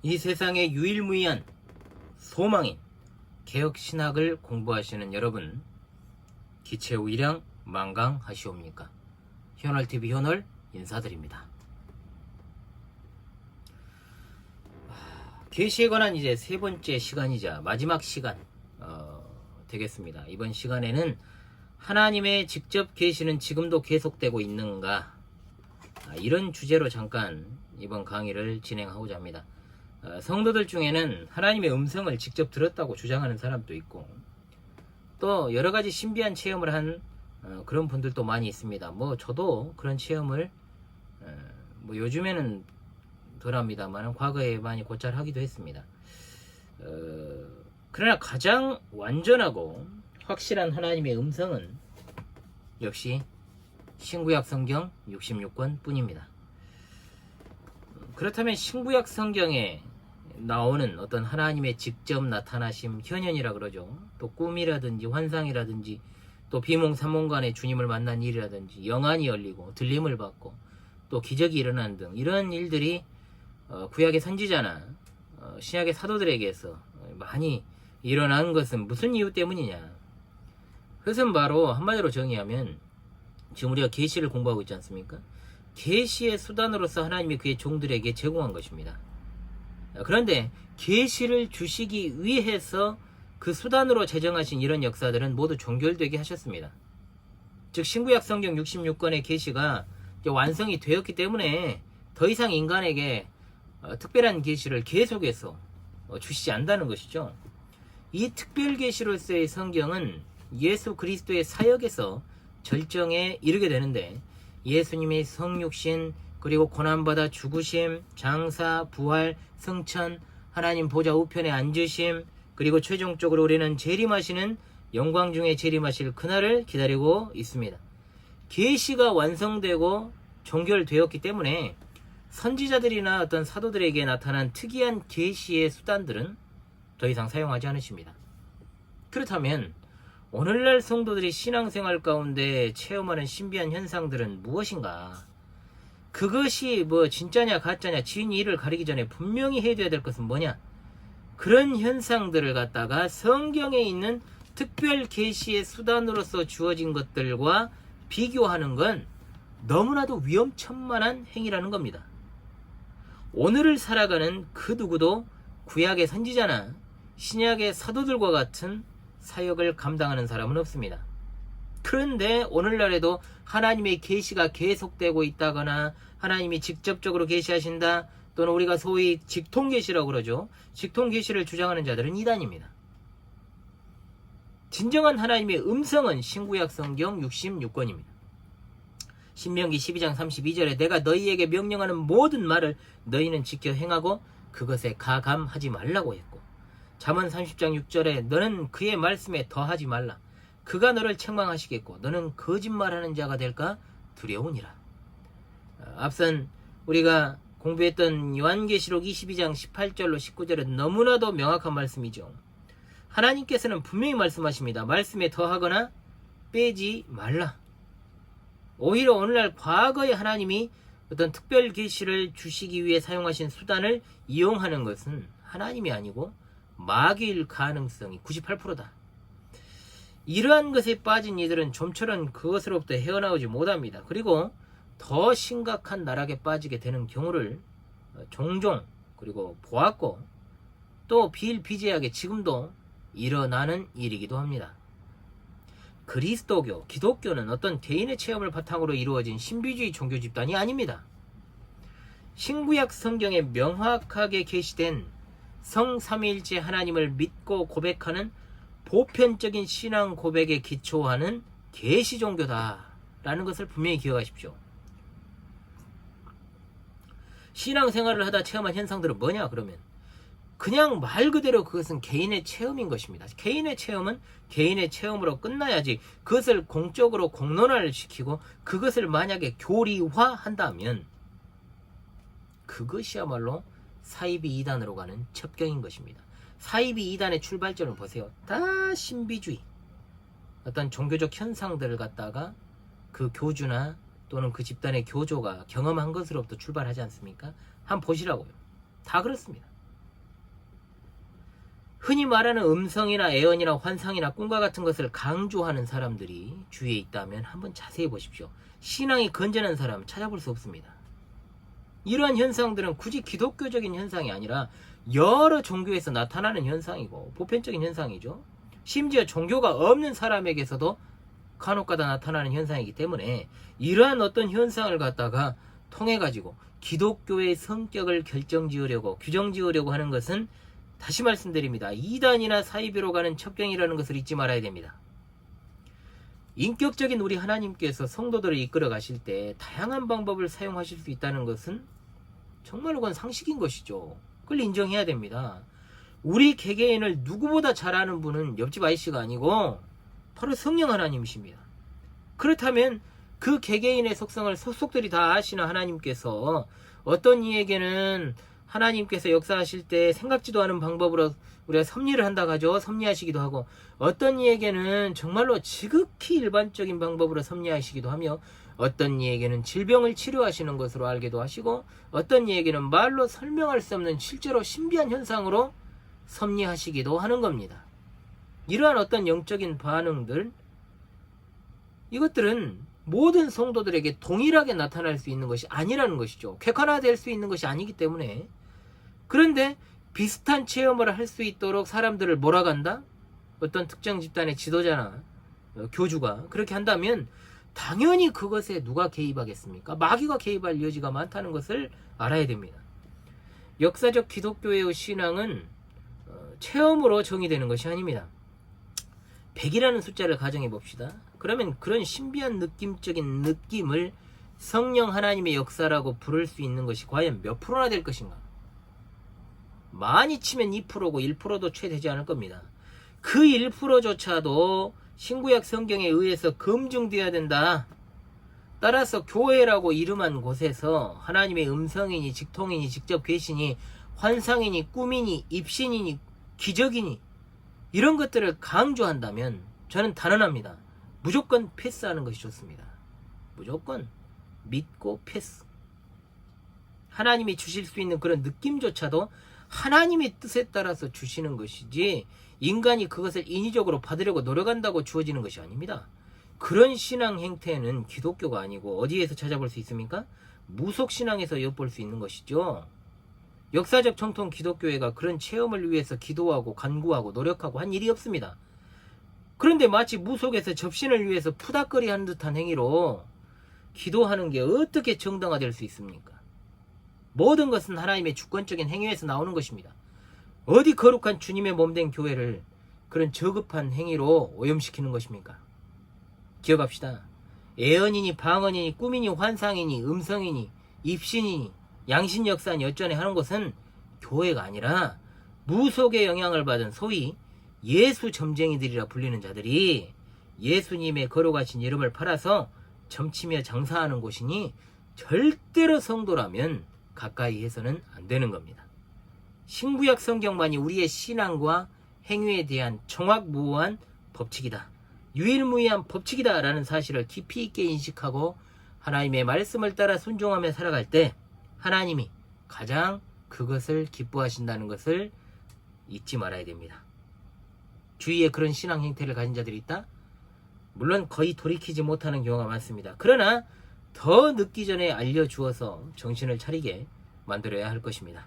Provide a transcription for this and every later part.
이 세상에 유일무이한 소망인 개혁신학을 공부하시는 여러분, 기체우 일양 만강하시옵니까? 현월TV 현월 인사드립니다. 계시에 관한 이제 세 번째 시간이자 마지막 시간 되겠습니다. 이번 시간에는 하나님의 직접 계시는 지금도 계속되고 있는가, 이런 주제로 잠깐 이번 강의를 진행하고자 합니다. 성도들 중에는 하나님의 음성을 직접 들었다고 주장하는 사람도 있고, 또 여러가지 신비한 체험을 한 그런 분들도 많이 있습니다. 저도 그런 체험을 요즘에는 덜 합니다만 과거에 많이 곧잘 하기도 했습니다. 그러나 가장 완전하고 확실한 하나님의 음성은 역시 신구약 성경 66권 뿐입니다. 그렇다면 신구약 성경에 나오는 어떤 하나님의 직접 나타나심, 현현이라 그러죠. 또 꿈이라든지 환상이라든지, 또 비몽사몽간에 주님을 만난 일이라든지, 영안이 열리고 들림을 받고 또 기적이 일어나는 등 이런 일들이 구약의 선지자나 신약의 사도들에게서 많이 일어난 것은 무슨 이유 때문이냐? 그것은 바로 한마디로 정의하면 지금 우리가 계시를 공부하고 있지 않습니까? 계시의 수단으로서 하나님이 그의 종들에게 제공한 것입니다. 그런데 계시를 주시기 위해서 그 수단으로 제정하신 이런 역사들은 모두 종결되게 하셨습니다. 즉 신구약 성경 66권의 계시가 완성이 되었기 때문에 더 이상 인간에게 특별한 계시를 계속해서 주시지 않는다는 것이죠. 이 특별 계시로서의 성경은 예수 그리스도의 사역에서 절정에 이르게 되는데, 예수님의 성육신, 그리고 고난받아 죽으심, 장사, 부활, 승천, 하나님 보좌 우편에 앉으심, 그리고 최종적으로 우리는 재림하시는 영광 중에 재림하실 그날을 기다리고 있습니다. 계시가 완성되고 종결되었기 때문에 선지자들이나 어떤 사도들에게 나타난 특이한 계시의 수단들은 더 이상 사용하지 않으십니다. 그렇다면 오늘날 성도들이 신앙생활 가운데 체험하는 신비한 현상들은 무엇인가? 그것이 진짜냐 가짜냐 진위 이를 가리기 전에 분명히 해둬야 될 것은 뭐냐? 그런 현상들을 갖다가 성경에 있는 특별 계시의 수단으로서 주어진 것들과 비교하는 건 너무나도 위험천만한 행위라는 겁니다. 오늘을 살아가는 그 누구도 구약의 선지자나 신약의 사도들과 같은 사역을 감당하는 사람은 없습니다. 그런데 오늘날에도 하나님의 계시가 계속되고 있다거나 하나님이 직접적으로 계시하신다, 또는 우리가 소위 직통계시라고 그러죠. 직통계시를 주장하는 자들은 이단입니다. 진정한 하나님의 음성은 신구약 성경 66권입니다. 신명기 12장 32절에 내가 너희에게 명령하는 모든 말을 너희는 지켜 행하고 그것에 가감하지 말라고 했고, 잠언 30장 6절에 너는 그의 말씀에 더하지 말라. 그가 너를 책망하시겠고 너는 거짓말하는 자가 될까 두려우니라. 앞선 우리가 공부했던 요한계시록 22장 18절로 19절은 너무나도 명확한 말씀이죠. 하나님께서는 분명히 말씀하십니다. 말씀에 더하거나 빼지 말라. 오히려 오늘날 과거에 하나님이 어떤 특별 계시를 주시기 위해 사용하신 수단을 이용하는 것은 하나님이 아니고 마귀일 가능성이 98%다. 이러한 것에 빠진 이들은 좀처럼 그것으로부터 헤어나오지 못합니다. 그리고 더 심각한 나락에 빠지게 되는 경우를 종종 그리고 보았고, 또 비일비재하게 지금도 일어나는 일이기도 합니다. 그리스도교, 기독교는 어떤 개인의 체험을 바탕으로 이루어진 신비주의 종교 집단이 아닙니다. 신구약 성경에 명확하게 계시된 성삼위일체 하나님을 믿고 고백하는 보편적인 신앙 고백에 기초하는 계시 종교다라는 것을 분명히 기억하십시오. 신앙생활을 하다 체험한 현상들은 뭐냐 그러면 그냥 말 그대로 그것은 개인의 체험인 것입니다. 개인의 체험은 개인의 체험으로 끝나야지, 그것을 공적으로 공론화를 시키고 그것을 만약에 교리화한다면 그것이야말로 사이비 이단으로 가는 첩경인 것입니다. 사이비 이단의 출발점을 보세요. 다 신비주의, 어떤 종교적 현상들을 갖다가 그 교주나 또는 그 집단의 교조가 경험한 것으로부터 출발하지 않습니까? 한번 보시라고요. 다 그렇습니다. 흔히 말하는 음성이나 애언이나 환상이나 꿈과 같은 것을 강조하는 사람들이 주위에 있다면 한번 자세히 보십시오. 신앙이 건전한 사람은 찾아볼 수 없습니다. 이러한 현상들은 굳이 기독교적인 현상이 아니라 여러 종교에서 나타나는 현상이고 보편적인 현상이죠. 심지어 종교가 없는 사람에게서도 간혹가다 나타나는 현상이기 때문에 이러한 어떤 현상을 갖다가 통해 가지고 기독교의 성격을 결정지으려고 규정지으려고 하는 것은 다시 말씀드립니다. 이단이나 사이비로 가는 첩경이라는 것을 잊지 말아야 됩니다. 인격적인 우리 하나님께서 성도들을 이끌어 가실 때 다양한 방법을 사용하실 수 있다는 것은 정말로 그건 상식인 것이죠. 그걸 인정해야 됩니다. 우리 개개인을 누구보다 잘 아는 분은 옆집 아이씨가 아니고 바로 성령 하나님이십니다. 그렇다면 그 개개인의 속성을 속속들이 다 아시는 하나님께서 어떤 이에게는 하나님께서 역사하실 때 생각지도 않은 방법으로 우리가 섭리를 한다고 하죠. 섭리하시기도 하고 어떤 이에게는 정말로 지극히 일반적인 방법으로 섭리하시기도 하며 어떤 이에게는 질병을 치료하시는 것으로 알기도 하시고 어떤 이에게는 말로 설명할 수 없는 실제로 신비한 현상으로 섭리하시기도 하는 겁니다. 이러한 어떤 영적인 반응들 이것들은 모든 성도들에게 동일하게 나타날 수 있는 것이 아니라는 것이죠. 객관화될 수 있는 것이 아니기 때문에 그런데 비슷한 체험을 할 수 있도록 사람들을 몰아간다? 어떤 특정 집단의 지도자나 교주가 그렇게 한다면 당연히 그것에 누가 개입하겠습니까? 마귀가 개입할 여지가 많다는 것을 알아야 됩니다. 역사적 기독교의 신앙은 체험으로 정의되는 것이 아닙니다. 100이라는 숫자를 가정해 봅시다. 그러면 그런 신비한 느낌적인 느낌을 성령 하나님의 역사라고 부를 수 있는 것이 과연 몇 프로나 될 것인가? 많이 치면 2%고 1%도 채 되지 않을 겁니다. 그 1%조차도 신구약 성경에 의해서 검증되어야 된다. 따라서 교회라고 이름한 곳에서 하나님의 음성이니 직통이니 직접 계시니 환상이니 꿈이니 입신이니 기적이니 이런 것들을 강조한다면 저는 단언합니다. 무조건 패스하는 것이 좋습니다. 무조건 믿고 패스. 하나님이 주실 수 있는 그런 느낌조차도 하나님의 뜻에 따라서 주시는 것이지 인간이 그것을 인위적으로 받으려고 노력한다고 주어지는 것이 아닙니다. 그런 신앙 행태는 기독교가 아니고 어디에서 찾아볼 수 있습니까? 무속신앙에서 엿볼 수 있는 것이죠. 역사적 정통 기독교회가 그런 체험을 위해서 기도하고 간구하고 노력하고 한 일이 없습니다. 그런데 마치 무속에서 접신을 위해서 푸닥거리 하는 듯한 행위로 기도하는 게 어떻게 정당화될 수 있습니까? 모든 것은 하나님의 주권적인 행위에서 나오는 것입니다. 어디 거룩한 주님의 몸된 교회를 그런 저급한 행위로 오염시키는 것입니까? 기억합시다. 애언이니 방언이니 꿈이니 환상이니 음성이니 입신이니 양신역사니 어쩌네 하는 것은 교회가 아니라 무속의 영향을 받은 소위 예수 점쟁이들이라 불리는 자들이 예수님의 거룩하신 이름을 팔아서 점치며 장사하는 곳이니 절대로 성도라면 가까이 해서는 안 되는 겁니다. 신구약 성경만이 우리의 신앙과 행위에 대한 정확무오한 법칙이다. 유일무이한 법칙이다 라는 사실을 깊이 있게 인식하고 하나님의 말씀을 따라 순종하며 살아갈 때 하나님이 가장 그것을 기뻐하신다는 것을 잊지 말아야 됩니다. 주위에 그런 신앙 행태를 가진 자들이 있다? 물론 거의 돌이키지 못하는 경우가 많습니다. 그러나 더 늦기 전에 알려주어서 정신을 차리게 만들어야 할 것입니다.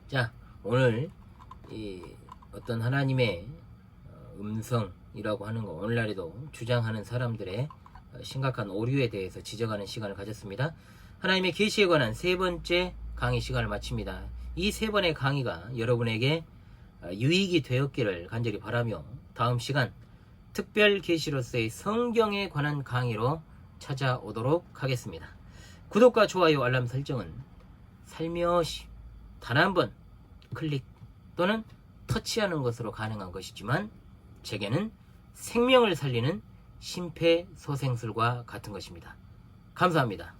자, 오늘 이 어떤 하나님의 음성이라고 하는 거 오늘날에도 주장하는 사람들의 심각한 오류에 대해서 지적하는 시간을 가졌습니다. 하나님의 계시에 관한 세 번째 강의 시간을 마칩니다. 이 세 번의 강의가 여러분에게 유익이 되었기를 간절히 바라며 다음 시간 특별 계시로서의 성경에 관한 강의로 찾아오도록 하겠습니다. 구독과 좋아요 알람 설정은 살며시 단 한 번 클릭 또는 터치하는 것으로 가능한 것이지만 제게는 생명을 살리는 심폐소생술과 같은 것입니다. 감사합니다.